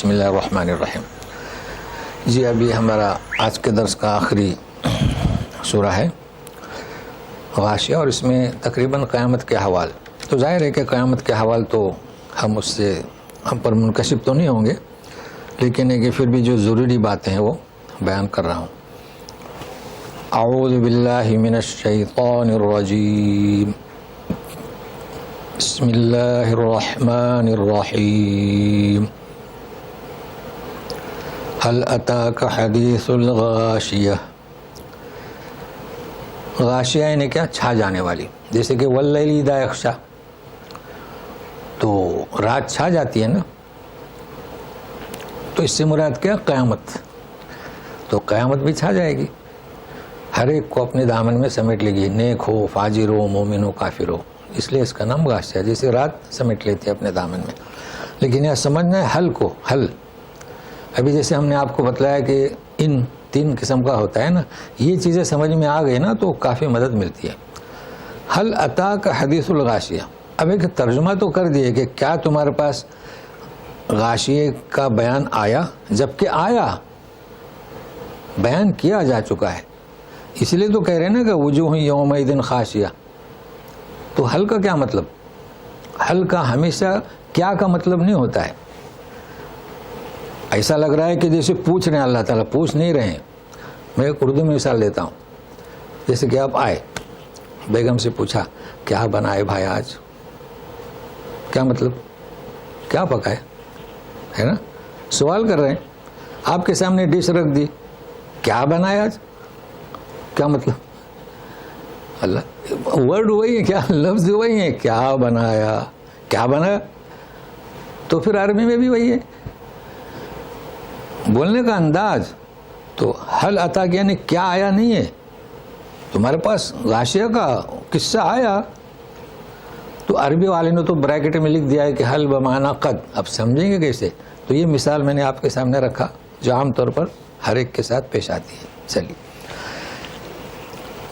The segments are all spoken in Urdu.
بسم اللہ الرحمن الرحیم. جی ابھی ہمارا آج کے درس کا آخری سورہ ہے غاشیہ، اور اس میں تقریباً قیامت کے احوال. تو ظاہر ہے کہ قیامت کے احوال تو ہم پر منکشف تو نہیں ہوں گے، لیکن ہے کہ پھر بھی جو ضروری باتیں ہیں وہ بیان کر رہا ہوں. اعوذ باللہ من الشیطان الرجیم. بسم اللہ الرحمن الرحیم. هل اتاک حدیث الغاشیہ. غاشیہ یعنی کیا؟ چھا جانے والی. جیسے کہ واللیل اذا یغشی، تو رات چھا جاتی ہے نا، تو اس سے مراد کیا؟ قیامت. تو قیامت بھی چھا جائے گی، ہر ایک کو اپنے دامن میں سمیٹ لے گی، نیک ہو، فاجر ہو، مومن ہو، کافر ہو. اس لیے اس کا نام غاشیہ ہے، جیسے رات سمیٹ لیتی ہے اپنے دامن میں. لیکن یہ سمجھنا ہے حل کو. حل ابھی جیسے ہم نے آپ کو بتلایا کہ ان 3 قسم کا ہوتا ہے نا، یہ چیزیں سمجھ میں آ گئی نا تو کافی مدد ملتی ہے. حل اتاک حدیث الغاشیہ. اب ایک ترجمہ تو کر دیے کہ کیا تمہارے پاس غاشیے کا بیان آیا؟ جبکہ آیا، بیان کیا جا چکا ہے. اس لیے تو کہہ رہے ہیں نا کہ وجوہ یومئذ خاشیہ. تو حل کا کیا مطلب؟ حل کا ہمیشہ کیا کا مطلب نہیں ہوتا ہے. ایسا لگ رہا ہے کہ جیسے پوچھ رہے ہیں، اللہ تعالیٰ پوچھ نہیں رہے ہیں. میں ایک اردو میں مثال دیتا ہوں. جیسے کہ آپ آئے، بیگم سے پوچھا کیا بنائے بھائی آج؟ کیا مطلب؟ کیا پکائے؟ ہے نا، سوال کر رہے ہیں. آپ کے سامنے ڈش رکھ دی، کیا بنایا آج؟ کیا مطلب؟ اللہ ورڈ وہی ہے، کیا لفظ وہی ہے، کیا بنایا، کیا بنایا. تو پھر عربی میں بھی وہی ہے بولنے کا انداز. تو حل عطا یعنی کیا آیا نہیں ہے تمہارے پاس، غاشیہ کا قصہ آیا. تو عربی والے نے تو بریکٹ میں لکھ دیا ہے کہ حل بمعنی قد. اب سمجھیں گے کیسے؟ تو یہ مثال میں نے آپ کے سامنے رکھا جو عام طور پر ہر ایک کے ساتھ پیش آتی ہے. چلیے.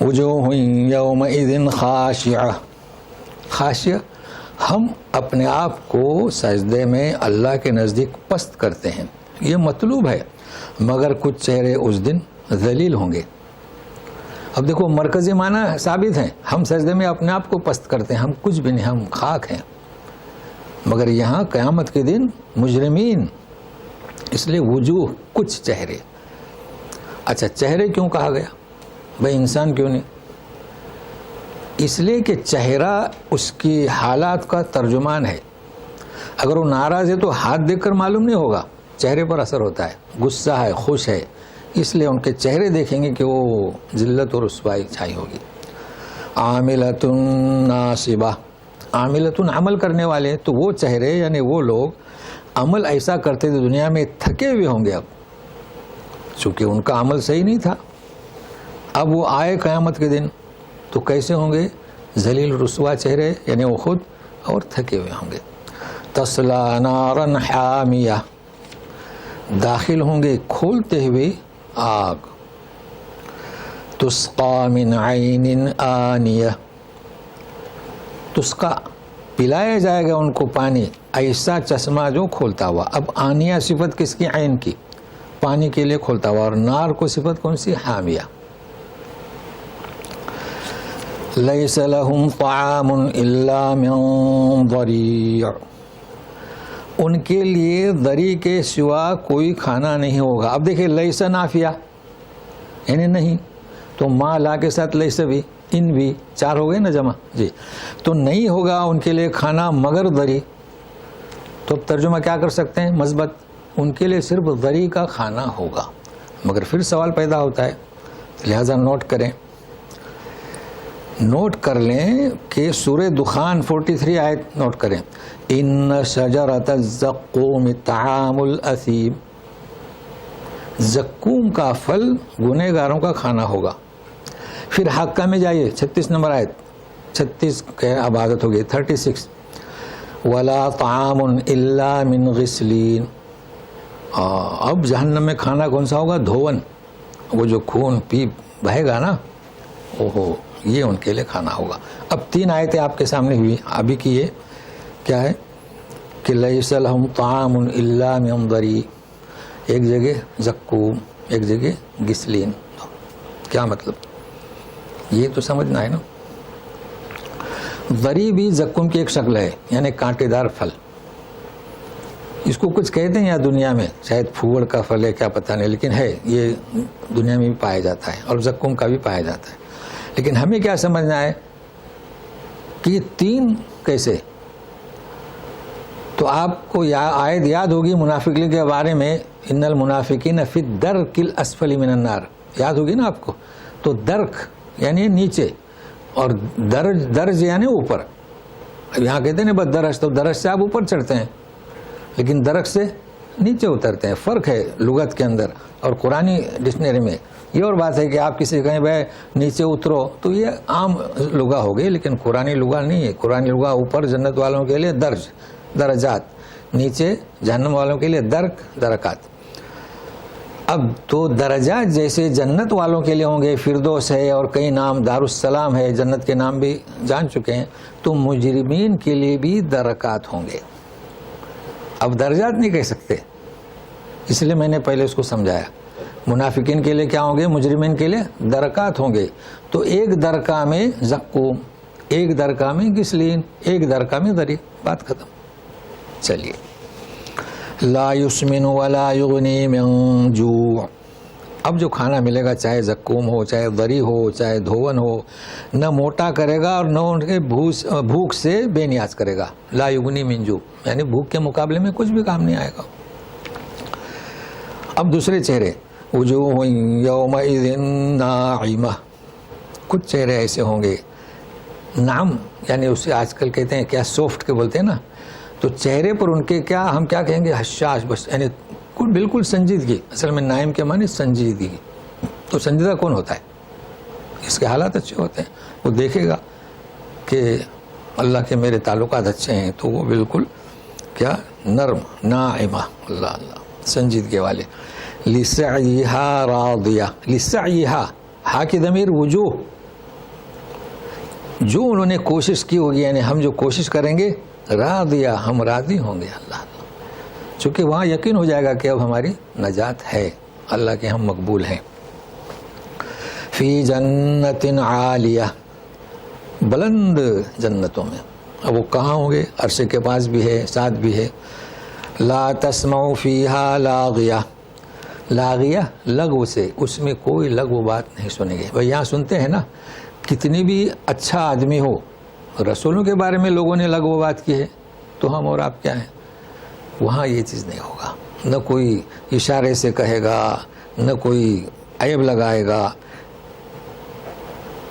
وجوہ یومئذ خاشعہ. خاشعہ، ہم اپنے آپ کو سجدے میں اللہ کے نزدیک پست کرتے ہیں، یہ مطلوب ہے، مگر کچھ چہرے اس دن ذلیل ہوں گے. اب دیکھو مرکزی معنی ثابت ہیں. ہم سجدے میں اپنے آپ کو پست کرتے ہیں، ہم کچھ بھی نہیں، ہم خاک ہیں. مگر یہاں قیامت کے دن مجرمین، اس لیے وجوہ کچھ چہرے. اچھا چہرے کیوں کہا گیا بھائی، انسان کیوں نہیں؟ اس لیے کہ چہرہ اس کی حالات کا ترجمان ہے. اگر وہ ناراض ہے تو ہاتھ دیکھ کر معلوم نہیں ہوگا، چہرے پر اثر ہوتا ہے. غصہ ہے، خوش ہے، اس لیے ان کے چہرے دیکھیں گے کہ وہ ذلت اور رسوائی چھائی ہوگی. عاملۃ ناصبہ. عاملۃ عمل کرنے والے، تو وہ چہرے یعنی وہ لوگ عمل ایسا کرتے تھے دنیا میں، تھکے ہوئے ہوں گے اب، چونکہ ان کا عمل صحیح نہیں تھا. اب وہ آئے قیامت کے دن تو کیسے ہوں گے؟ ذلیل رسوا چہرے، یعنی وہ خود اور تھکے ہوئے ہوں گے. تصلی نارا حامیہ. داخل ہوں گے کھولتے ہوئے آگ. تسقا من عین آنیہ. تسقا، پلایا جائے گا ان کو پانی، ایسا چشمہ جو کھولتا ہوا. اب آنیہ صفت کس کی؟ عین کی، پانی کے لیے کھولتا ہوا. اور نار کو صفت کون سی؟ حامیہ. لیس لہم طعام الا من ضریع. ان کے لیے ضریع کے سوا کوئی کھانا نہیں ہوگا. اب دیکھیں لیس نافیہ یعنی نہیں، تو ما لا کے ساتھ لیس بھی، ان بھی 4 ہو گئے نا جمع. جی، تو نہیں ہوگا ان کے لیے کھانا مگر ضریع. تو اب ترجمہ کیا کر سکتے ہیں مثبت؟ ان کے لیے صرف ضریع کا کھانا ہوگا. مگر پھر سوال پیدا ہوتا ہے، لہذا نوٹ کریں، نوٹ کر لیں کہ سورہ دخان 43 آیت نوٹ کریں. ان شجرۃ الزقوم طعام الاثیم. زقوم کا پھل گنہگاروں کا کھانا ہوگا. پھر حقہ میں جائیے 36 نمبر آیت، 36 کے اب عادت ہو گئی 36. ولا طعام الا من غسلین. اب جہنم میں کھانا کون سا ہوگا؟ دھون. وہ جو خون پی بہے گا نا، اوہو، یہ ان کے لیے کھانا ہوگا. اب 3 آیتیں آپ کے سامنے ہوئی ابھی کی. یہ کیا ہے کہ لیس لہم طعام الا من ضری، ایک جگہ زقوم ایک جگہ گسلین، کیا مطلب یہ تو سمجھنا ہے نا۔ ضری بھی زقوم کی ایک شکل ہے، یعنی کانٹے دار پھل، اس کو کچھ کہتے ہیں یا دنیا میں، شاید پھوڑ کا پھل ہے کیا پتہ نہیں، لیکن ہے یہ دنیا میں بھی پایا جاتا ہے اور زقوم کا بھی پایا جاتا ہے۔ لیکن ہمیں کیا سمجھنا ہے کہ یہ تین کیسے، تو آپ کو آیت یاد ہوگی منافقین کے بارے میں، ان المنافقین فی الدرک الاسفل من النار، یاد ہوگی نا آپ کو۔ تو درک یعنی نیچے اور درج یعنی اوپر، یہاں کہتے ہیں بس درج، تو درج سے آپ اوپر چڑھتے ہیں لیکن درج سے نیچے اترتے ہیں، فرق ہے لغت کے اندر اور قرآنی ڈکشنری میں۔ یہ اور بات ہے کہ آپ کسی کہیں بھائی نیچے اترو تو یہ عام لغہ ہو گئی، لیکن قرآنی لغہ نہیں ہے۔ قرآنی لغہ اوپر جنت والوں کے لیے درج درجات، نیچے جہنم والوں کے لیے درک درکات۔ اب تو درجات جیسے جنت والوں کے لیے ہوں گے، فردوس ہے اور کئی نام، دارالسلام ہے، جنت کے نام بھی جان چکے ہیں، تو مجرمین کے لیے بھی درکات ہوں گے۔ اب درجات نہیں کہہ سکتے، اس لیے میں نے پہلے اس کو سمجھایا۔ منافقین کے لیے کیا ہوں گے، مجرمین کے لیے درکات ہوں گے۔ تو ایک درکا میں زقوم، ایک درکا میں گسلین، ایک درکا میں ضری، بات ختم۔ چلیے، لا یسمن ولا یغنی من جوع، اب جو کھانا ملے گا چاہے زقوم ہو، چاہے ضری ہو، چاہے دھون ہو، نہ موٹا کرے گا اور نہ ان کے بھوک سے بے نیاز کرے گا۔ لا یغنی من جوع یعنی بھوک کے مقابلے میں کچھ بھی کام نہیں آئے گا۔ اب دوسرے چہرے، وجوہ یومئذ ناعمہ، کچھ چہرے ایسے ہوں گے، نعم یعنی اسے آج کل کہتے ہیں کیا، سافٹ کے بولتے ہیں نا، تو چہرے پر ان کے کیا، ہم کیا کہیں گے، حشاش، بس یعنی بالکل سنجیدگی، اصل میں نائم کے معنی سنجیدگی۔ تو سنجیدہ کون ہوتا ہے، اس کے حالات اچھے ہوتے ہیں، وہ دیکھے گا کہ اللہ کے میرے تعلقات اچھے ہیں تو وہ بالکل کیا، نرم، ناعمہ، اللہ اللہ، سنجیدگی والے۔ لسعیہا راضیہ، لسعیہا، ہا کی ضمیر وجوہ، جو انہوں نے کوشش کی ہوگی، یعنی ہم جو کوشش کریں گے، راضیہ، ہم راضی ہوں گے اللہ، چونکہ وہاں یقین ہو جائے گا کہ اب ہماری نجات ہے، اللہ کے ہم مقبول ہیں۔ فی جنت عالیہ، بلند جنتوں میں، اب وہ کہاں ہوں گے، عرش کے پاس بھی ہے، ساتھ بھی ہے۔ لا تسمع فیہا لاغیہ، لاغیہ لغو سے، اس میں کوئی لغو بات نہیں سنیں گے۔ وہ یہاں سنتے ہیں نا، کتنی بھی اچھا آدمی ہو، رسولوں کے بارے میں لوگوں نے لغو بات کی ہے، تو ہم اور آپ کیا ہیں، وہاں یہ چیز نہیں ہوگا، نہ کوئی اشارے سے کہے گا، نہ کوئی عیب لگائے گا۔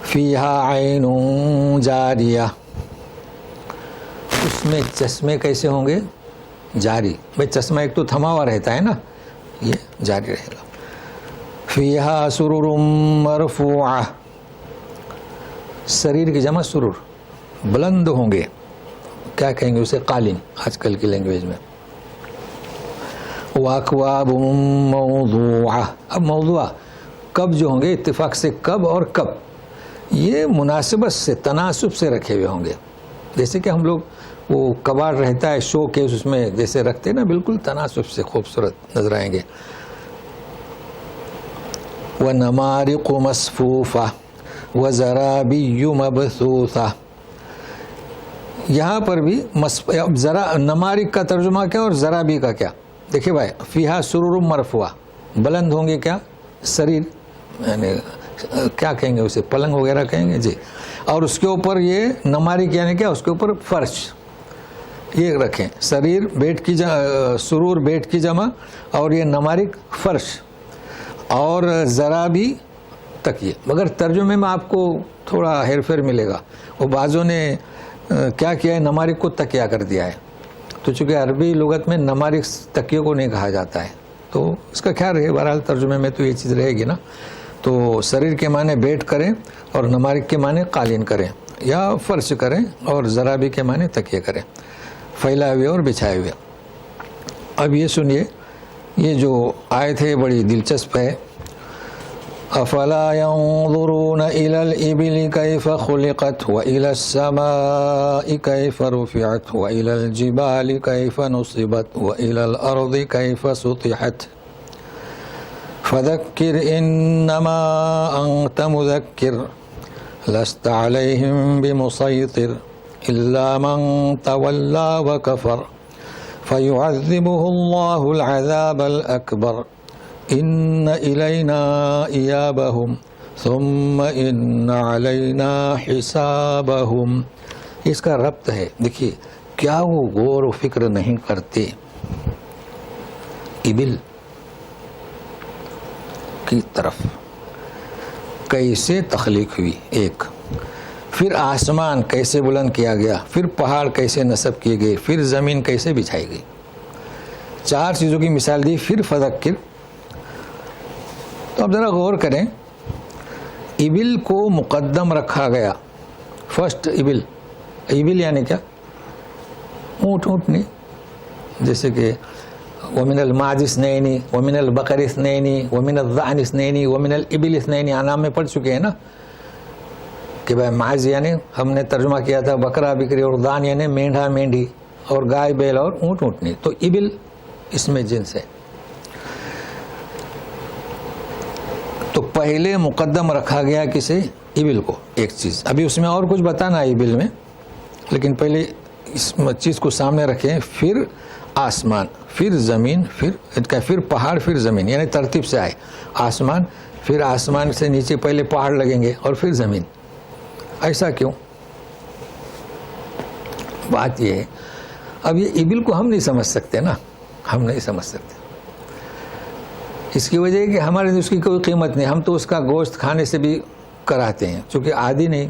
فیہا عین جاریہ، اس میں چشمے کیسے ہوں گے، جاری، بھائی چشمہ ایک تو تھما ہوا رہتا ہے نا، یہ جاری رہے گا۔ فیہا سرر مرفوعہ، شریر کی جمع سرور، بلند ہوں گے، کیا کہیں گے اسے، قالین آج کل کی لینگویج میں۔ واکواب موضوعہ، اب موضوع کب جو ہوں گے، اتفاق سے کب اور کب، یہ مناسبت سے، تناسب سے رکھے ہوئے ہوں گے، جیسے کہ ہم لوگ وہ کباڑ رہتا ہے شو کیس، اس میں جیسے رکھتے ہیں نا، بالکل تناسب سے خوبصورت نظر آئیں گے۔ وَنَمَارِقُ مَصْفُوفَةٌ وَزَرَابِيُّ مَبْثُوثَةٌ، یہاں پر بھی نمارق کا ترجمہ کیا اور زرابی کا کیا، دیکھیں بھائی، فیہا سرور مرفوعہ، بلند ہوں گے کیا، شریر، یعنی کیا کہیں گے اسے، پلنگ وغیرہ کہیں گے جی، اور اس کے اوپر یہ نمارق یعنی کیا، اس کے اوپر فرش، یہ رکھیں، شریر بیٹ کی سرور بیٹ کی جمع، اور یہ نمارق فرش، اور زرابی تکیے۔ مگر ترجمے میں آپ کو تھوڑا ہیر پھیر ملے گا، وہ بعضوں نے کیا کیا ہے، نمارق کو تکیہ کر دیا ہے، تو چونکہ عربی لغت میں نمارق تکیے کو نہیں کہا جاتا ہے، تو اس کا خیال رہے، بہرحال ترجمے میں تو یہ چیز رہے گی نا۔ تو شریر کے معنی بیٹ کریں اور نمارق کے معنی قالین کریں یا فرش کریں، اور زرابی کے معنی تکیے کریں، پھیلائے ہوئے اور بچھائے ہوئے۔ اب یہ سنیے، یہ جو آیت ہے بڑی دلچسپ ہے، افلا ينظرون الى الابل كيف خلقت والى السماء كيف رفعت والى الجبال كيف نصبت والى الارض كيف سطحت فذكر انما انت مذكر لست عليهم بمسيطر الا من تولى وكفر فيعذبه الله العذاب الاكبر ان الینا ایابہم ثم ان علینا حسابہم. اس کا ربط ہے. دیکھیے کیا وہ غور و فکر نہیں کرتے ابل کی طرف کیسے تخلیق ہوئی ایک، پھر آسمان کیسے بلند کیا گیا، پھر پہاڑ کیسے نصب کیے گئے، پھر زمین کیسے بچھائی گئی. 4 چیزوں کی مثال دی. پھر فذکر. تو اب ذرا غور کریں، ابل کو مقدم رکھا گیا. فرسٹ ابل. ابل یعنی کیا؟ اونٹ. اونٹنی. جیسے کہ ومن الماعز اثنین ومن البقر اثنین ومن الضأن اثنین ومن الابل اثنین. انعام میں پڑھ چکے ہیں نا کہ بھائی معاذ یعنی ہم نے ترجمہ کیا تھا بکرا بکری، اور دان یعنی مینڈھا مینڈھی، اور گائے بیل اور اونٹ اونٹنی. تو ابل اس میں جنس ہے. تو پہلے مقدم رکھا گیا کسے؟ ابل کو. ایک چیز ابھی اس میں اور کچھ بتانا ہے ابل میں، لیکن پہلے اس چیز کو سامنے رکھیں. پھر آسمان، پھر زمین، پھر پہاڑ، پھر زمین، یعنی ترتیب سے آئے. آسمان، پھر آسمان سے نیچے پہلے پہاڑ لگیں گے اور پھر زمین. ایسا کیوں؟ بات یہ ہے اب یہ ابل کو ہم نہیں سمجھ سکتے نا، ہم نہیں سمجھ سکتے. اس کی وجہ ہے کہ ہمارے اس کی کوئی قیمت نہیں. ہم تو اس کا گوشت کھانے سے بھی کراتے ہیں، چونکہ عادی نہیں،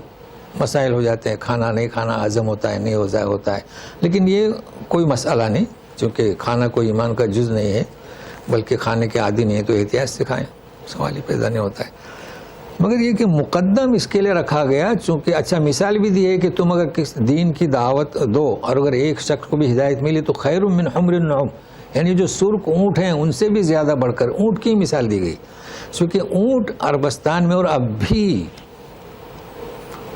مسائل ہو جاتے ہیں. کھانا نہیں کھانا ہضم ہوتا ہے، نہیں ہوتا ہے. لیکن یہ کوئی مسئلہ نہیں، چونکہ کھانا کوئی ایمان کا جز نہیں ہے، بلکہ کھانے کے عادی نہیں ہے تو احتیاط سے کھائیں، سوال ہی پیدا نہیں ہوتا ہے. مگر یہ کہ مقدم اس کے لیے رکھا گیا چونکہ اچھا مثال بھی دی ہے کہ تم اگر کس دین کی دعوت دو اور اگر ایک شخص کو بھی ہدایت ملی تو خیر من حمر النعم، یعنی جو سرخ اونٹ ہیں ان سے بھی زیادہ بڑھ کر اونٹ کی مثال دی گئی. چونکہ اونٹ عربستان میں اور اب بھی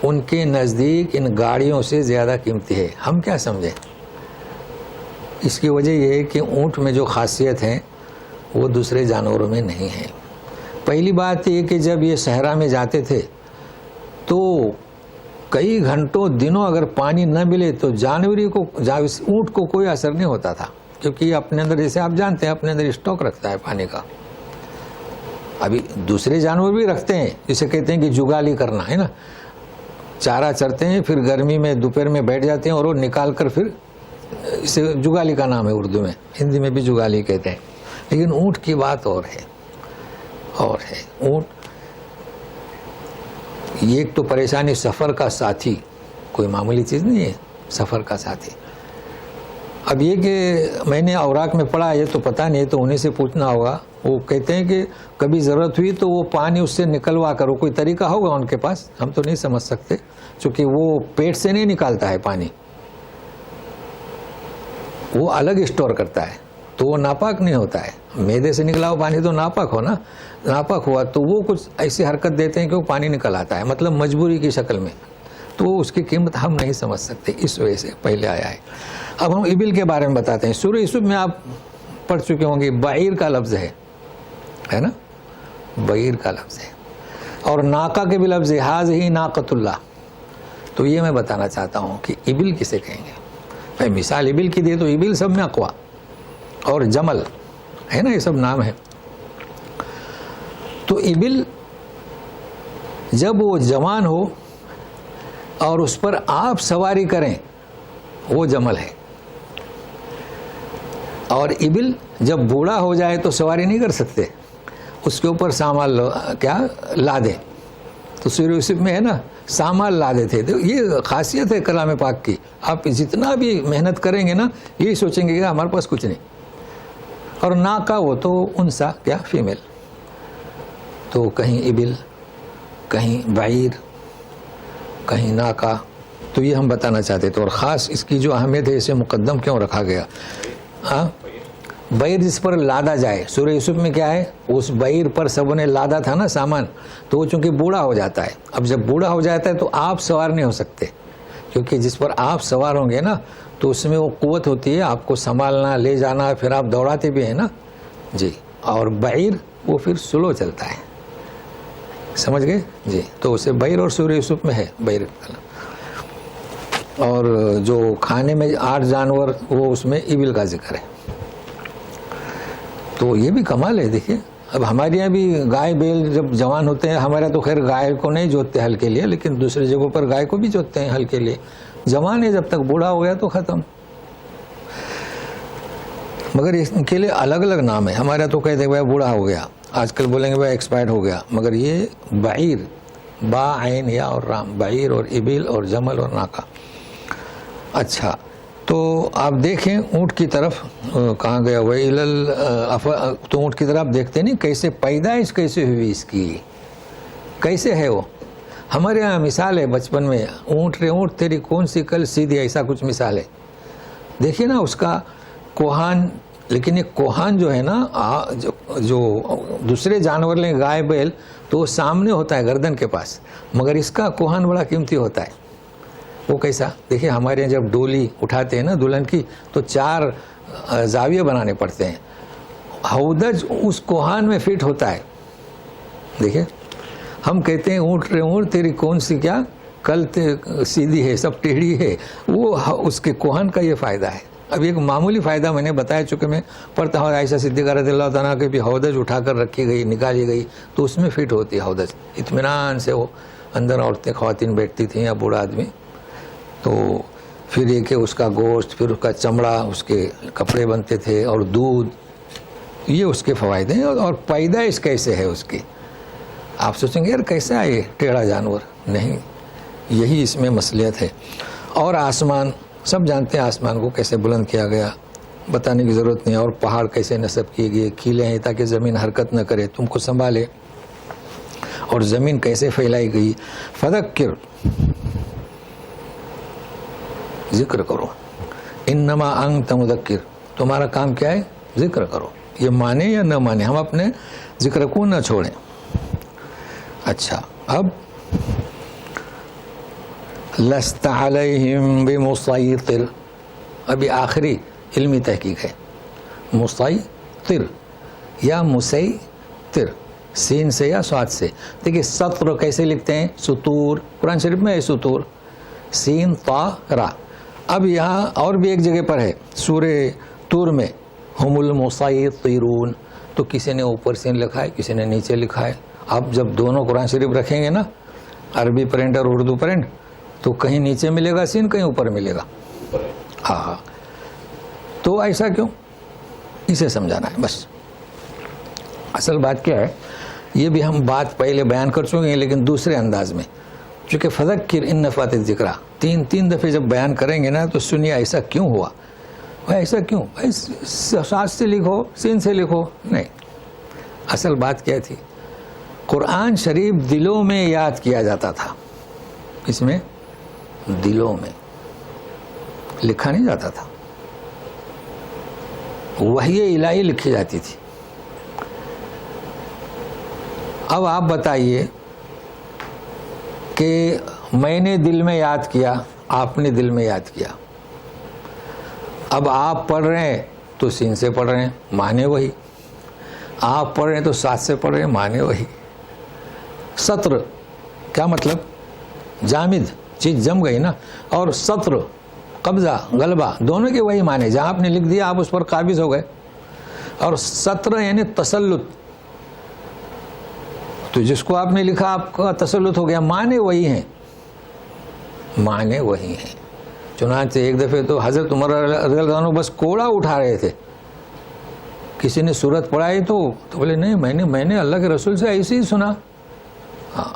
ان کے نزدیک ان گاڑیوں سے زیادہ قیمتی ہے. ہم کیا سمجھیں؟ اس کی وجہ یہ ہے کہ اونٹ میں جو خاصیت ہے وہ دوسرے جانوروں میں نہیں ہے. پہلی بات یہ کہ جب یہ صحرا میں جاتے تھے تو کئی گھنٹوں دنوں اگر پانی نہ ملے تو جانوری کو اونٹ کو کوئی اثر نہیں ہوتا تھا، کیونکہ یہ اپنے اندر، جیسے آپ جانتے ہیں، اپنے اندر اسٹاک رکھتا ہے پانی کا. ابھی دوسرے جانور بھی رکھتے ہیں، جسے کہتے ہیں کہ جگالی کرنا ہے نا. چارہ چرتے ہیں، پھر گرمی میں دوپہر میں بیٹھ جاتے ہیں اور وہ نکال کر پھر اسے جگالی کا نام ہے اردو میں، ہندی میں بھی جگالی کہتے ہیں. لیکن اونٹ کی بات اور ہے. اونٹ یہ ایک تو پریشانی، سفر کا ساتھی، کوئی معمولی چیز نہیں ہے سفر کا ساتھی. اب یہ کہ میں نے اوراق میں پڑھا، یہ تو پتہ نہیں، تو انہیں سے پوچھنا ہوگا. وہ کہتے ہیں کہ کبھی ضرورت ہوئی تو وہ پانی اس سے نکلوا کر، کوئی طریقہ ہوگا ان کے پاس، ہم تو نہیں سمجھ سکتے، چونکہ وہ پیٹ سے نہیں نکالتا ہے پانی، وہ الگ اسٹور کرتا ہے، تو وہ ناپاک نہیں ہوتا ہے. معدے سے نکلا ہوا پانی تو ناپاک ہو نا، ناپاک ہوا تو وہ کچھ ایسی حرکت دیتے ہیں کہ وہ پانی نکل آتا ہے، مطلب مجبوری کی شکل میں. تو اس کی قیمت ہم نہیں سمجھ سکتے، اس وجہ سے پہلے آیا ہے. اب ہم ابل کے بارے میں بتاتے ہیں. سورہ یوسف میں آپ پڑھ چکے ہوں گے، بعیر کا لفظ ہے نا، بعیر کا لفظ ہے، اور ناقہ کے بھی لفظ ہے، ھذہ ناقۃ اللہ. تو یہ میں بتانا چاہتا ہوں کہ ابل کسے کہیں گے. بھائی مثال ابل کی دے تو ابل سب میں اقوا، اور جمل ہے نا، یہ سب نام ہے. تو ابل جب وہ جوان ہو اور اس پر آپ سواری کریں وہ جمل ہے، اور ابل جب بوڑھا ہو جائے تو سواری نہیں کر سکتے، اس کے اوپر سامان کیا لادے. تو سورہ یوسف میں ہے نا، سامان لادے تھے. تو یہ خاصیت ہے کلام پاک کی. آپ جتنا بھی محنت کریں گے نا، یہی سوچیں گے کہ ہمارے پاس کچھ نہیں. اور ناقہ وہ تو انسا، کیا فیمیل. تو کہیں ابل، کہیں بعیر، کہیں ناقہ. تو یہ ہم بتانا چاہتے تھے. اور خاص اس کی جو اہمیت ہے، اسے مقدم کیوں رکھا گیا. ہاں بعیر جس پر لادا جائے، سورہ یوسف میں کیا ہے، اس بعیر پر سب نے لادا تھا نا سامان، تو وہ چونکہ بوڑھا ہو جاتا ہے. اب جب بوڑھا ہو جاتا ہے تو آپ سوار نہیں ہو سکتے، کیونکہ جس پر آپ سوار ہوں گے نا تو اس میں وہ قوت ہوتی ہے آپ کو سنبھالنا، لے جانا، پھر آپ دوڑاتے بھی ہیں نا جی. اور بعیر وہ پھر سلو چلتا ہے، سمجھ گئے جی. تو اسے بعیر اور سورہ یوسف میں ہے بعیر. اور جو کھانے میں 8 جانور وہ اس میں ایبل کا ذکر ہے. تو یہ بھی کمال ہے. دیکھیے اب ہمارے یہاں بھی گائے بیل جب جوان ہوتے ہیں، ہمارا تو خیر گائے کو نہیں جوتتے ہل کے لیے، لیکن دوسری جگہوں پر گائے کو بھی جوتتے ہیں ہل کے لیے. جوان ہے، جب تک بوڑھا ہو گیا تو ختم. مگر اس کے لیے الگ الگ نام ہے. ہمارا تو کہتے ہیں بھائی بوڑھا ہو گیا، آج کل بولیں گے بھائی ایکسپائرڈ ہو گیا. مگر یہ بعیر، با عین یا اور رام، بعیر اور ابل اور جمل اور ناکا. اچھا تو آپ دیکھیں اونٹ کی طرف کہاں گیا وہ، تو اونٹ کی طرف دیکھتے نہیں کیسے پیدائش کیسے ہوئی اس کی، کیسے ہے وہ. ہمارے یہاں مثال ہے بچپن میں، اونٹ رے اونٹ تیری کون سی کل سیدھی، ایسا کچھ مثال ہے. دیکھیے نا اس کا کوہان. لیکن یہ کوہان جو ہے نا، جو دوسرے جانور لیں گائے بیل تو وہ سامنے ہوتا ہے گردن کے پاس، مگر اس کا کوہان بڑا قیمتی ہوتا ہے. وہ کیسا؟ دیکھیے ہمارے یہاں جب ڈولی اٹھاتے ہیں نا دلہن کی تو 4 زاویے بنانے پڑتے ہیں. ہودج اس کوہان میں فٹ ہوتا ہے. دیکھیے ہم کہتے ہیں اونٹ رے اونٹ تیری کون سی کیا کل سیدھی ہے، سب ٹیڑھی ہے. وہ اس کے کوہان کا یہ فائدہ ہے. اب ایک معمولی فائدہ میں نے بتایا، چونکہ میں پڑھتا ہوں عائشہ صدیقہ رضی اللہ تعالیٰ کے بھی ہودج اٹھا کر رکھی گئی، نکالی گئی تو اس میں فٹ ہوتی ہے ہودج. اطمینان سے وہ اندر عورتیں خواتین بیٹھتی تھیں یا بوڑھا آدمی. تو پھر یہ کہ اس کا گوشت، پھر اس کا چمڑا، اس کے کپڑے بنتے تھے اور دودھ، یہ اس کے فوائد ہیں. اور پیدائش کیسے ہے اس کی، آپ سوچیں گے یار کیسا ہے یہ ٹیڑھا جانور، نہیں، یہی اس میں مصلحت ہے. اور آسمان سب جانتے ہیں آسمان کو کیسے بلند کیا گیا، بتانے کی ضرورت نہیں. اور پہاڑ کیسے نصب کیے گئے، کیلیں ہیں تاکہ زمین حرکت نہ کرے، تم کو سنبھالے. اور زمین کیسے پھیلائی گئی. فذکر، ذکر کرو. انما انت مذکر، تمہارا کام کیا ہے، ذکر کرو. یہ مانے یا نہ مانے، ہم اپنے ذکر کو نہ چھوڑیں. اچھا اب لست علیہم بمسیطر، ابھی آخری علمی تحقیق ہے. مسیطر یا مسیطر، سین سے یا صاد سے. دیکھیے سطر کیسے لکھتے ہیں، سطور، قرآن شریف میں ہے سطور، سین طا را. اب یہاں اور بھی ایک جگہ پر ہے سورہ طور میں، ہم المسیطرون، تو کسی نے اوپر سین لکھا ہے، کسی نے نیچے لکھا ہے. آپ جب دونوں قرآن شریف رکھیں گے نا، عربی پرنٹ اور اردو پرنٹ، تو کہیں نیچے ملے گا سین، کہیں اوپر ملے گا. ہاں تو ایسا کیوں، اسے سمجھانا ہے بس. اصل بات کیا ہے، یہ بھی ہم بات پہلے بیان کر چکے ہیں لیکن دوسرے انداز میں. چونکہ فذکر ان نفعت الذکریٰ تین دفعے جب بیان کریں گے نا تو سنیے ایسا کیوں ہوا، ایسا کیوں، سات سے لکھو، سین سے لکھو، نہیں. اصل بات کیا تھی، قرآن شریف دلوں میں یاد کیا جاتا تھا. اس میں دلوں میں لکھا نہیں جاتا تھا. وحی الہی لکھی جاتی تھی. اب آپ بتائیے کہ میں نے دل میں یاد کیا، آپ نے دل میں یاد کیا. اب آپ پڑھ رہے ہیں تو سین سے پڑھ رہے ہیں، معنی وہی. آپ پڑھ رہے ہیں تو سات سے پڑھ رہے ہیں، معنی وہی. سطر کیا مطلب، جامد چیز جم گئی نا. اور سطر قبضہ غلبہ، دونوں کے وہی معنی. جہاں آپ نے لکھ دیا آپ اس پر قابض ہو گئے. اور سطر یعنی تسلط، تو جس کو آپ نے لکھا آپ کا تسلط ہو گیا. معنی وہی ہیں، معنی وہی ہیں. چنانچہ ایک دفعہ تو حضرت عمر رضی اللہ عنہ بس کوڑا اٹھا رہے تھے، کسی نے سورت پڑھائی تو بولے نہیں میں نے اللہ کے رسول سے ایسے ہی سنا. ہاں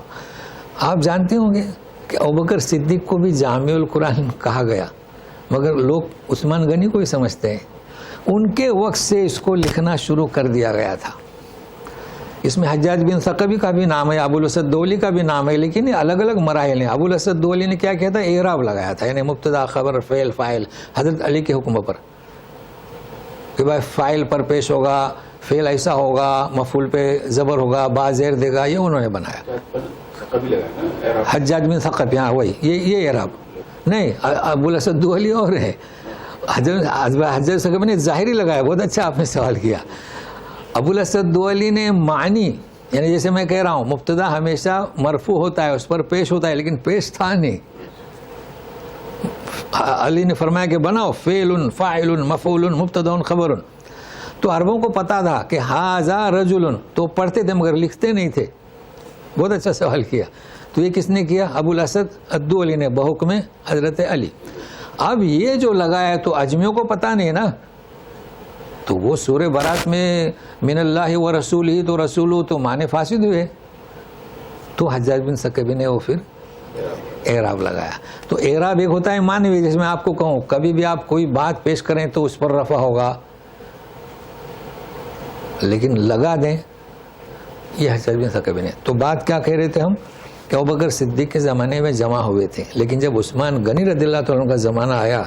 آپ جانتے ہوں گے کہ ابوبکر صدیق کو بھی جامع القرآن کہا گیا، مگر لوگ عثمان غنی کو ہی سمجھتے ہیں. ان کے وقت سے اس کو لکھنا شروع کر دیا گیا تھا. اس میں حجاج بن ثقفی کا بھی نام ہے، ابو الاسد دولی کا بھی نام ہے، لیکن یہ الگ الگ مراحل ہیں. ابو الاسد دولی نے کیا کیا تھا، اعراب لگایا تھا، یعنی مبتدا خبر فعل فاعل حضرت علی کے حکم پر. کہ بھائی فائل پر پیش ہوگا، فعل ایسا ہوگا، مفعول پہ زبر ہوگا، با زیر دے گا، یہ انہوں نے بنایا. حجاج بن ثقفی، ہاں وہی یہ اعراب نہیں. ابو الاسد دؤلی اور ہے، حجاج ثقفی نے ظاہری لگایا. بہت اچھا آپ نے سوال کیا. ابو الاسد دؤلی نے معنی، یعنی جیسے میں کہہ رہا ہوں مبتدا ہمیشہ مرفوع ہوتا ہے، اس پر پیش ہوتا ہے، لیکن پیش تھا نہیں. علی نے فرمایا کہ بناؤ فعل فاعل مفعول مبتدا خبر. تو عربوں کو پتا تھا کہ ھذا رجل، تو پڑھتے تھے مگر لکھتے نہیں تھے. بہت اچھا سوال کیا. تو یہ کس نے کیا؟ ابو الاسد الدؤلی نے بحکم حضرت علی. اب یہ جو لگایا تو اجمیوں کو پتا نہیں نا، تو وہ سورہ برات میں من اللہ و رسولہ، تو رسولہ تو معنی فاسد ہوئے. تو حجاج بن ثقفی نے وہ پھر اعراب لگایا. تو اعراب ایک ہوتا ہے معنوی، جس میں آپ کو کہوں کبھی بھی آپ کوئی بات پیش کریں تو اس پر رفع ہوگا، لیکن لگا دیں. یہ حجاج بن ثقفی نے. تو بات کیا کہہ رہے تھے ہم کہ ابوبکر صدیق کے زمانے میں جمع ہوئے تھے، لیکن جب عثمان غنی رضی اللہ عنہ کا زمانہ آیا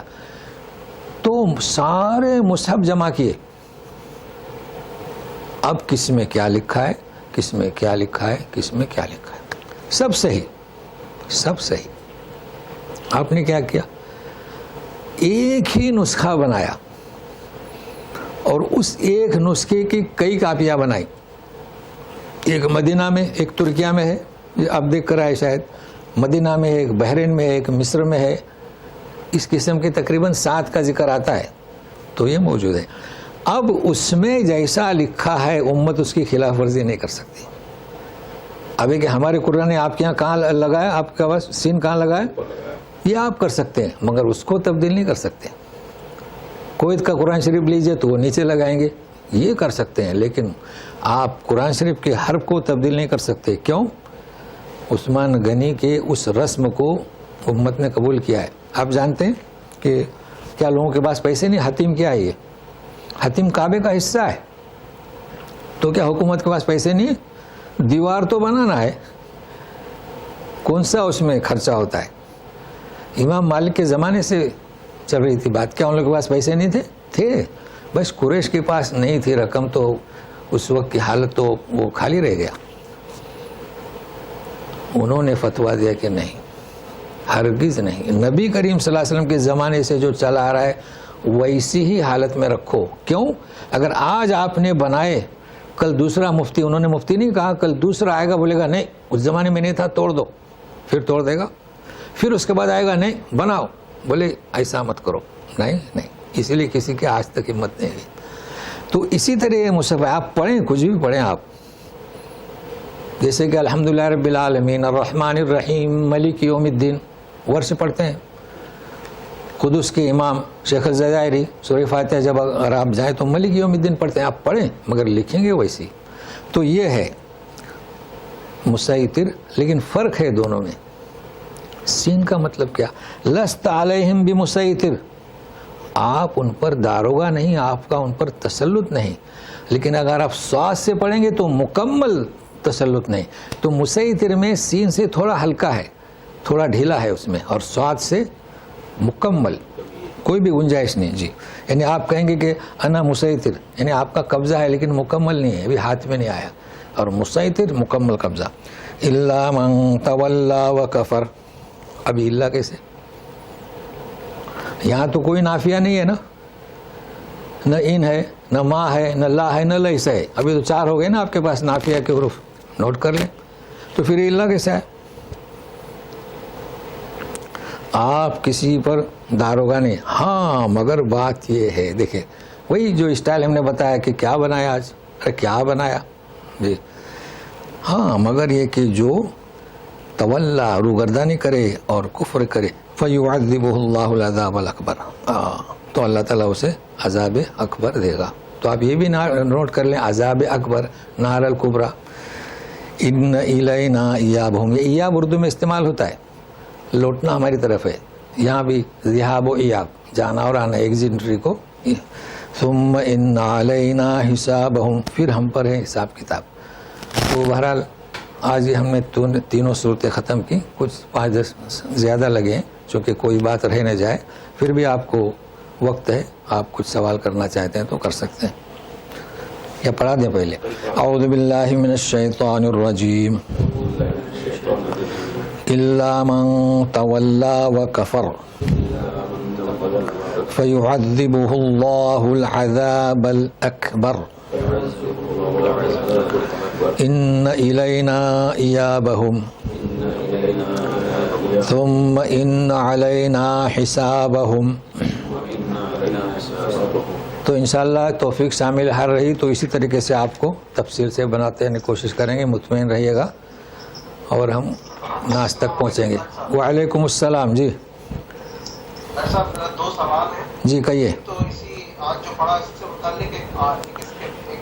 تو سارے مصحف جمع کیے. اب کس میں کیا لکھا ہے، کس میں کیا لکھا ہے، کس میں کیا لکھا ہے، سب صحیح، سب صحیح. آپ نے کیا کیا؟ ایک ہی نسخہ بنایا اور اس ایک نسخے کی کئی کاپیاں بنائی. ایک مدینہ میں، ایک ترکیہ میں ہے، آپ دیکھ کر آئے شاید، مدینہ میں، ایک بحرین میں، ایک مصر میں ہے. اس قسم کے تقریباً 7 کا ذکر آتا ہے. تو یہ موجود ہے. اب اس میں جیسا لکھا ہے امت اس کی خلاف ورزی نہیں کر سکتی. اب کہ ہمارے قرآن نے آپ کے یہاں کہاں لگایا، آپ کے پاس سین کہاں لگایا، یہ آپ کر سکتے ہیں، مگر اس کو تبدیل نہیں کر سکتے. کویت کا قرآن شریف لیجئے تو وہ نیچے لگائیں گے، یہ کر سکتے ہیں، لیکن آپ قرآن شریف کے حرف کو تبدیل نہیں کر سکتے. کیوں؟ عثمان غنی کے اس رسم کو امت نے قبول کیا ہے. آپ جانتے ہیں کہ کیا لوگوں کے پاس پیسے نہیں؟ حتیم کیا ہے؟ یہ حتیم کعبے کا حصہ ہے. تو کیا حکومت کے پاس پیسے نہیں ہے؟ دیوار تو بنانا ہے، کون سا اس میں خرچہ ہوتا ہے؟ امام مالک کے زمانے سے چل رہی تھی بات. کیا ان لوگوں کے پاس پیسے نہیں تھے؟ بس قریش کے پاس نہیں تھی رقم، تو اس وقت کی حالت تو وہ خالی رہ گیا. انہوں نے فتویٰ دیا کہ نہیں، ہرگز نہیں. نبی کریم صلی اللہ علیہ وسلم کے زمانے سے جو چلا آ رہا ہے ویسی ہی حالت میں رکھو. کیوں؟ اگر آج آپ نے بنائے، کل دوسرا مفتی، انہوں نے مفتی نہیں کہا، کل دوسرا آئے گا بولے گا نہیں اس زمانے میں نہیں تھا، توڑ دو، پھر توڑ دے گا. پھر اس کے بعد آئے گا نہیں بناؤ، بولے ایسا مت کرو، نہیں. اسی لیے کسی کی آج تک ہمت نہیں ہوئی. تو اسی طرح یہ مصحف آپ پڑھیں، کچھ بھی پڑھیں آپ، جیسے کہ الحمدللہ رب العالمین الرحمن الرحیم مالک یوم الدین ورش پڑھتے ہیں. قدس کے امام شیخ الجزائری سورہ فاتحہ جب اگر آپ جائیں تو مالک یوم الدین پڑھتے ہیں. آپ پڑھیں مگر لکھیں گے ویسی. تو یہ ہے مسیطر، لیکن فرق ہے دونوں میں. سین کا مطلب کیا؟ لست علیہم بمسیطر، آپ ان پر داروغہ نہیں، آپ کا ان پر تسلط نہیں. لیکن اگر آپ صاد سے پڑھیں گے تو مکمل تسلط نہیں. تو مسیطر میں سین سے تھوڑا ہلکا ہے، تھوڑا ڈھیلا ہے اس میں، اور صاد سے مکمل، کوئی بھی گنجائش نہیں. جی یعنی آپ کہیں گے کہ انا مسیطر، یعنی آپ کا قبضہ ہے لیکن مکمل نہیں ہے، ابھی ہاتھ میں نہیں آیا. اور مسیطر مکمل قبضہ. الا من تولا وکفر. ابھی اللہ کیسے؟ یہاں تو کوئی نافیہ نہیں ہے نا، نہ ان ہے، نہ ما ہے، نہ لا ہے، نہ لیس ہے. ابھی تو 4 ہو گئے نا آپ کے پاس نافیہ کے حروف، نوٹ کر لیں. تو پھر اللہ کیسے ہے؟ آپ کسی پر داروغہ نہیں. ہاں مگر بات یہ ہے، دیکھیں وہی جو اسٹائل ہم نے بتایا کہ کیا بنایا آج، کیا بنایا جی. ہاں مگر یہ کہ جو تولا، روگردانی کرے اور کفر کرے، فَيُعَذِّبُهُ اللَّهُ الْعَذَابَ الْأَكْبَرَ، تو اللہ تعالیٰ اسے عذاب اکبر دے گا. تو آپ یہ بھی نوٹ کر لیں، عذاب اکبر، نار الکبریٰ. ان الینا ایابہم، یہ ایاب اردو میں استعمال ہوتا ہے، لوٹنا ہماری طرف ہے. یہاں بھی ذہاب و ایاب، جانا اور آنا، ایگزنٹری کو. ثم ان علینا حسابہم، پھر ہم پر ہے حساب کتاب. تو بہرحال آج ہم نے تینوں صورتیں ختم کی. کچھ 5-10 زیادہ لگے ہیں چونکہ کوئی بات رہ نہ جائے، پھر بھی آپ کو وقت ہے, آپ کچھ سوال کرنا چاہتے ہیں تو کر سکتے ہیں, یا پڑھا دیں پہلے. اعوذ باللہ من الشیطان الرجیم الا من تولی وکفر فیعذبہ اللہ العذاب الاکبر ان الینا ایابہم ثم ان علینا حسابہم. تو انشاءاللہ توفیق شامل ہر رہی تو اسی طریقے سے آپ کو تفصیل سے بناتے رہنے کی کوشش کریں گے, مطمئن رہیے گا اور ہم ناس تک پہنچیں گے. وعلیکم السلام. جی ڈاکٹر صاحب میرا 2 سوال ہیں. جی کہیے. تو اسی آج جو پڑھا اس سے متعلق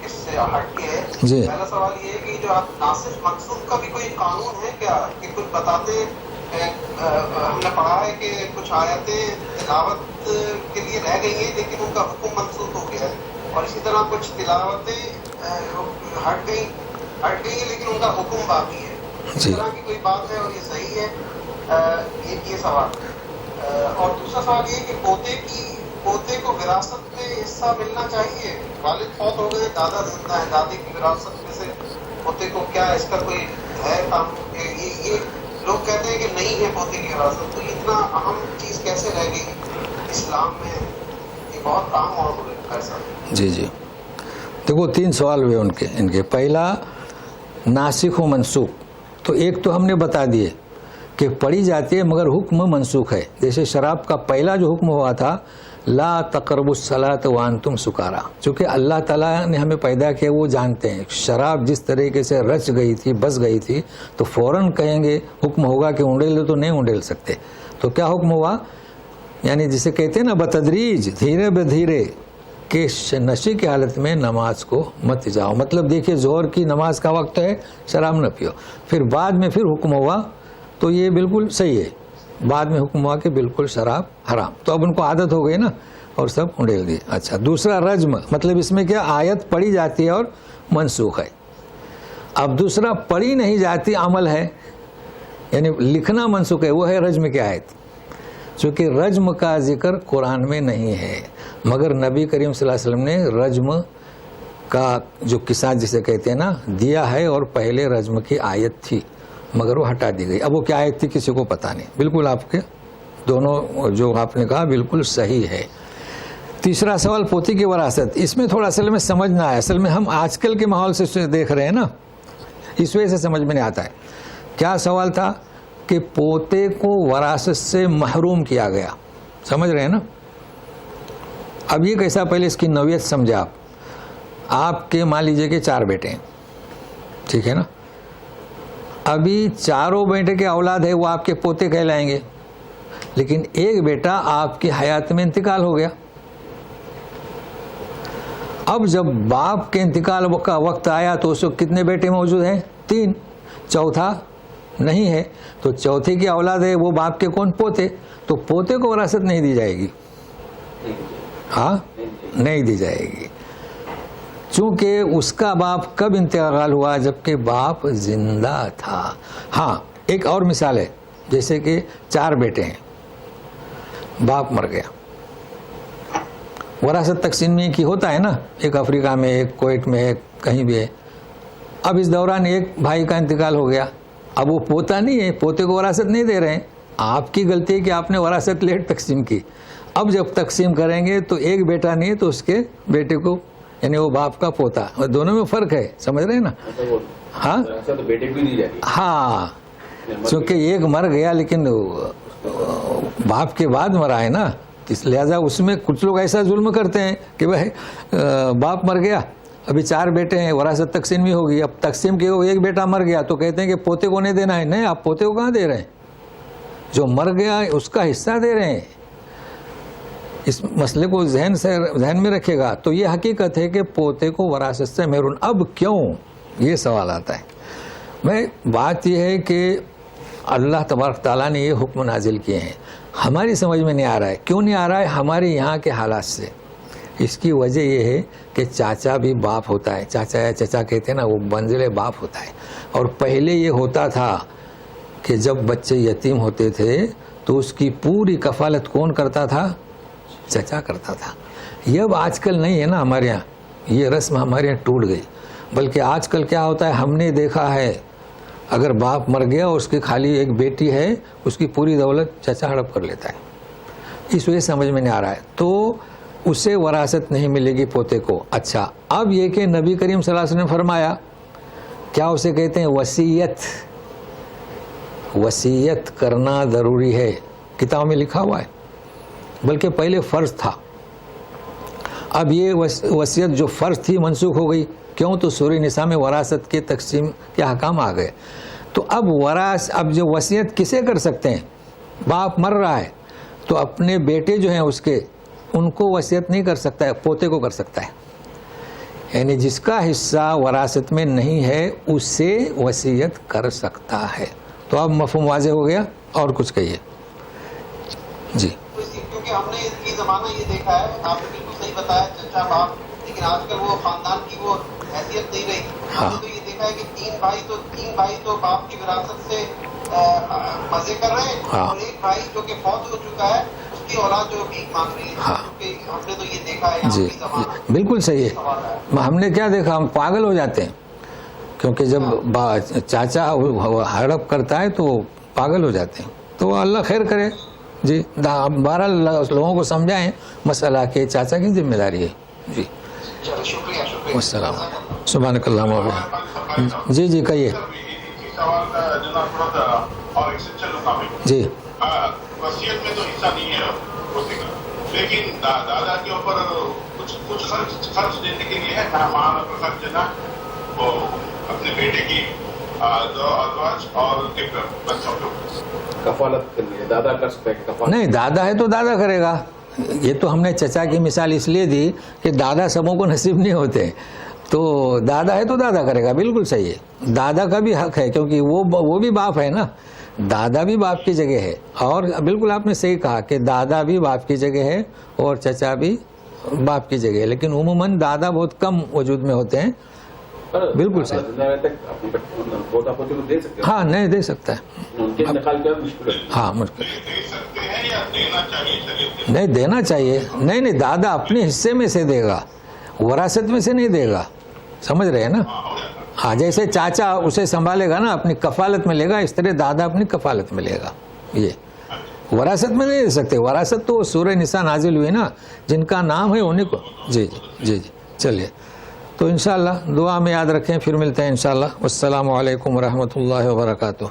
اس سے ہٹ کے ہے. جی پہلا سوال یہ ہے کہ جو آپ ناسخ منسوخ کا بھی کوئی قانون ہے کیا, کہ کچھ بتاتے ہم نے پڑھا ہے کہ کچھ آیتیں تلاوت کے لیے رہ گئی ہیں لیکن ان کا حکم منسوخ ہو گیا ہے, اور اسی طرح کچھ تلاوتیں ہٹ گئی ہیں لیکن ان کا حکم باقی ہے. اس طرح کی کوئی بات ہے اور یہ صحیح ہے؟ یہ سوال. اور دوسرا سوال یہ کہ پوتے کو وراثت میں حصہ ملنا چاہیے. والد فوت ہو گئے, دادا زندہ ہے, دادی کی وراثت میں سے پوتے کو کیا اس کا کوئی ہے کام؟ یہ لوگ کہتے ہیں کہ نہیں ہے پوتے کی وراثت, تو یہ اتنا اہم چیز کیسے رہ گئی اسلام میں؟ یہ بہت کام موضوع ہے ایسا. جی جی دیکھو 3 سوال ہوئے ان کے. پہلا ناسخ و منسوخ, تو ایک تو ہم نے بتا دیے کہ پڑھی جاتی ہے مگر حکم منسوخ ہے. جیسے شراب کا پہلا جو حکم ہوا تھا لا تقربوا الصلاۃ وانتم سکارا, چونکہ اللہ تعالیٰ نے ہمیں پیدا کیا وہ جانتے ہیں شراب جس طریقے سے رچ گئی تھی, بس گئی تھی, تو فوراً کہیں گے حکم ہوگا کہ انڈیل دو, تو نہیں انڈیل سکتے. تو کیا حکم ہوا, یعنی جسے کہتے ہیں نا بتدریج, دھیرے بدھیرے, کہ نشے کی حالت میں نماز کو مت جاؤ. مطلب دیکھیے ظہر کی نماز کا وقت ہے, شراب نہ پیو. پھر بعد میں پھر حکم ہوا, تو یہ بالکل صحیح ہے, بعد میں حکم ہوا کہ بالکل شراب حرام. تو اب ان کو عادت ہو گئی نا اور سب انڈیل دی. اچھا دوسرا رجم, مطلب اس میں کیا آیت پڑھی جاتی ہے اور منسوخ ہے. اب دوسرا پڑھی نہیں جاتی عمل ہے, یعنی لکھنا منسوخ ہے, وہ ہے رجم کی آیت. چونکہ رجم کا ذکر قرآن میں نہیں ہے, مگر نبی کریم صلی اللہ علیہ وسلم نے رجم کا جو قصہ جسے کہتے ہیں نا دیا ہے, اور پہلے رجم کی آیت تھی مگر وہ ہٹا دی گئی. اب وہ کیا آیت تھی کسی کو پتہ نہیں. بالکل آپ کے دونوں جو آپ نے کہا بالکل صحیح ہے. تیسرا سوال پوتی کی وراثت, اس میں تھوڑا اصل میں سمجھنا ہے. اصل میں ہم آج کل کے ماحول سے دیکھ رہے ہیں نا, اس وجہ سے سمجھ میں نہیں آتا ہے. کیا سوال تھا کہ پوتے کو وراثت سے محروم کیا گیا, سمجھ رہے ہیں نا. اب یہ کیسا, پہلے اس کی نوعیت سمجھے آپ. آپ کے مان لیجئے کہ 4 بیٹے ہیں, ٹھیک ہے نا. ابھی چاروں بیٹے کے اولاد ہے وہ آپ کے پوتے کہلائیں گے, لیکن ایک بیٹا آپ کی حیات میں انتقال ہو گیا. اب جب باپ کے انتقال کا وقت آیا تو اس وقت کتنے بیٹے موجود ہیں؟ 3. چوتھا نہیں ہے, تو چوتھے کی اولاد ہے وہ باپ کے کون؟ پوتے. تو پوتے کو وراثت نہیں دی جائے گی. ہاں نہیں دی جائے گی, چونکہ اس کا باپ کب انتقال ہوا؟ جبکہ باپ زندہ تھا. ہاں ایک اور مثال ہے, جیسے کہ 4 بیٹے ہیں, باپ مر گیا, وراثت تقسیم میں کی ہوتا ہے نا, ایک افریقہ میں, ایک کویت میں, ایک کہیں بھی ہے. اب اس دوران ایک بھائی کا انتقال ہو گیا, اب وہ پوتا نہیں ہے, پوتے کو وراثت نہیں دے رہے ہیں. آپ کی غلطی ہے کہ آپ نے وراثت لیٹ تقسیم کی. اب جب تقسیم کریں گے تو ایک بیٹا نہیں ہے تو اس کے بیٹے کو, یعنی وہ باپ کا پوتا, دونوں میں فرق ہے, سمجھ رہے ہیں نا. ہاں ہاں, چونکہ ایک مر گیا لیکن باپ کے بعد مرا ہے نا, اس لہذا اس میں کچھ لوگ ایسا ظلم کرتے ہیں کہ بھائی باپ مر گیا, ابھی 4 بیٹے ہیں, وراثت تقسیم بھی ہوگی. اب تقسیم کے ایک بیٹا مر گیا تو کہتے ہیں کہ پوتے کو نہیں دینا ہے. نہیں, آپ پوتے کو کہاں دے رہے ہیں, جو مر گیا اس کا حصہ دے رہے ہیں. اس مسئلے کو ذہن میں رکھے گا. تو یہ حقیقت ہے کہ پوتے کو وراثت سے محروم. اب کیوں, یہ سوال آتا ہے. میں بات یہ ہے کہ اللہ تبارک تعالیٰ نے یہ حکم نازل کیے ہیں, ہماری سمجھ میں نہیں آ رہا ہے. کیوں نہیں آ رہا ہے؟ ہمارے یہاں کے حالات سے. اس کی وجہ یہ ہے کہ چاچا بھی باپ ہوتا ہے, چاچا یا چچا کہتے ہیں نا, وہ منزل باپ ہوتا ہے. اور پہلے یہ ہوتا تھا کہ جب بچے یتیم ہوتے تھے تو اس کی پوری کفالت کون کرتا تھا؟ چچا کرتا تھا. یہ اب آج کل نہیں ہے نا ہمارے یہاں, یہ رسم ہمارے یہاں ٹوٹ گئی. بلکہ آج کل کیا ہوتا ہے, ہم نے دیکھا ہے اگر باپ مر گیا اور اس کی خالی ایک بیٹی ہے, اس کی پوری دولت چچا ہڑپ کر لیتا ہے. اس وجہ سمجھ میں نہیں آ رہا ہے, تو اسے وراثت نہیں ملے گی پوتے کو. اچھا, اب یہ کہ نبی کریم صلی اللہ علیہ وسلم نے فرمایا, کیا اسے کہتے ہیں, وصیت. وصیت کرنا ضروری ہے, کتاب میں لکھا ہوا ہے, بلکہ پہلے فرض تھا. اب یہ وصیت جو فرض تھی منسوخ ہو گئی. کیوں؟ تو سورہ نساء میں وراثت کے تقسیم کے احکام آ گئے. تو اب جو وصیت کسے کر سکتے ہیں, باپ مر رہا ہے تو اپنے بیٹے جو ہیں اس کے, ان کو وصیت نہیں کر سکتا ہے, پوتے کو کر سکتا ہے. یعنی جس کا حصہ وراثت میں نہیں ہے اسے وصیت کر سکتا ہے. تو اب مفہوم واضح ہو گیا, اور کچھ کہیے. جی, کیونکہ ہم نے یہ زمانہ یہ دیکھا ہے, آپ نے بالکل صحیح بتایا, چچا باپ, لیکن آج کل وہ خاندان کی وہ حیثیت نہیں رہی. ہم نے تو یہ دیکھا ہے کہ تین بھائی تو باپ کی وراثت سے مزے کر رہے ہیں, اور ایک بھائی جو کہ فوت ہو چکا ہے اس کی اولاد جو بھیک مانگ رہی ہے. ہم نے تو یہ دیکھا ہے. جی, بالکل صحیح ہے. ہم نے کیا دیکھا, ہم پاگل ہو جاتے ہیں, کیونکہ جب چاچا ہڑپ کرتا ہے تو پاگل ہو جاتے ہیں. تو اللہ خیر کرے. جی, 12 لوگوں کو سمجھائیں مسئلہ کہ چاچا کی ذمہ داری ہے. جی, شکریہ. السلام. سبحانک اللہم و بحمدک. جی جی کہیے. جی, وصیت میں تو حصہ نہیں ہے پوتے کا, لیکن دادا کے اوپر کچھ خرچ دینے کے لیے ہے, مہمان کا خرچ دینا, وہ اپنے بیٹے کی دو ازواج اور ایک بچوں کو کفالت کرنی ہے. دادا کر سکتا ہے کفالت؟ نہیں, دادا ہے تو دادا کرے گا. یہ تو ہم نے چچا کی مثال اس لیے دی کہ دادا سبوں کو نصیب نہیں ہوتے, تو دادا ہے تو دادا کرے گا. بالکل صحیح ہے, دادا کا بھی حق ہے, کیونکہ وہ بھی باپ ہے نا. دادا بھی باپ کی جگہ ہے, اور بالکل آپ نے صحیح کہا کہ دادا بھی باپ کی جگہ ہے اور چچا بھی باپ کی جگہ ہے, لیکن عموماً دادا بہت کم وجود میں ہوتے ہیں. بالکل صحیح. ہاں, نہیں دے سکتا ہے. ہاں, مشکل نہیں دینا چاہیے. نہیں, دادا اپنے حصے میں سے دے گا, وراثت میں سے نہیں دے گا. سمجھ رہے ہیں نا. ہاں, جیسے چاچا اسے سنبھالے گا نا, اپنی کفالت میں لے گا, اس طرح دادا اپنی کفالت میں لے گا. یہ وراثت میں نہیں دے سکتے. وراثت تو سورہ نساء نازل ہوئی نا, جن کا نام ہے انہیں کو. جی جی جی جی, چلیے. تو انشاءاللہ دعا میں یاد رکھیں, پھر ملتے ہیں انشاءاللہ. والسلام علیکم ورحمۃ اللہ وبرکاتہ.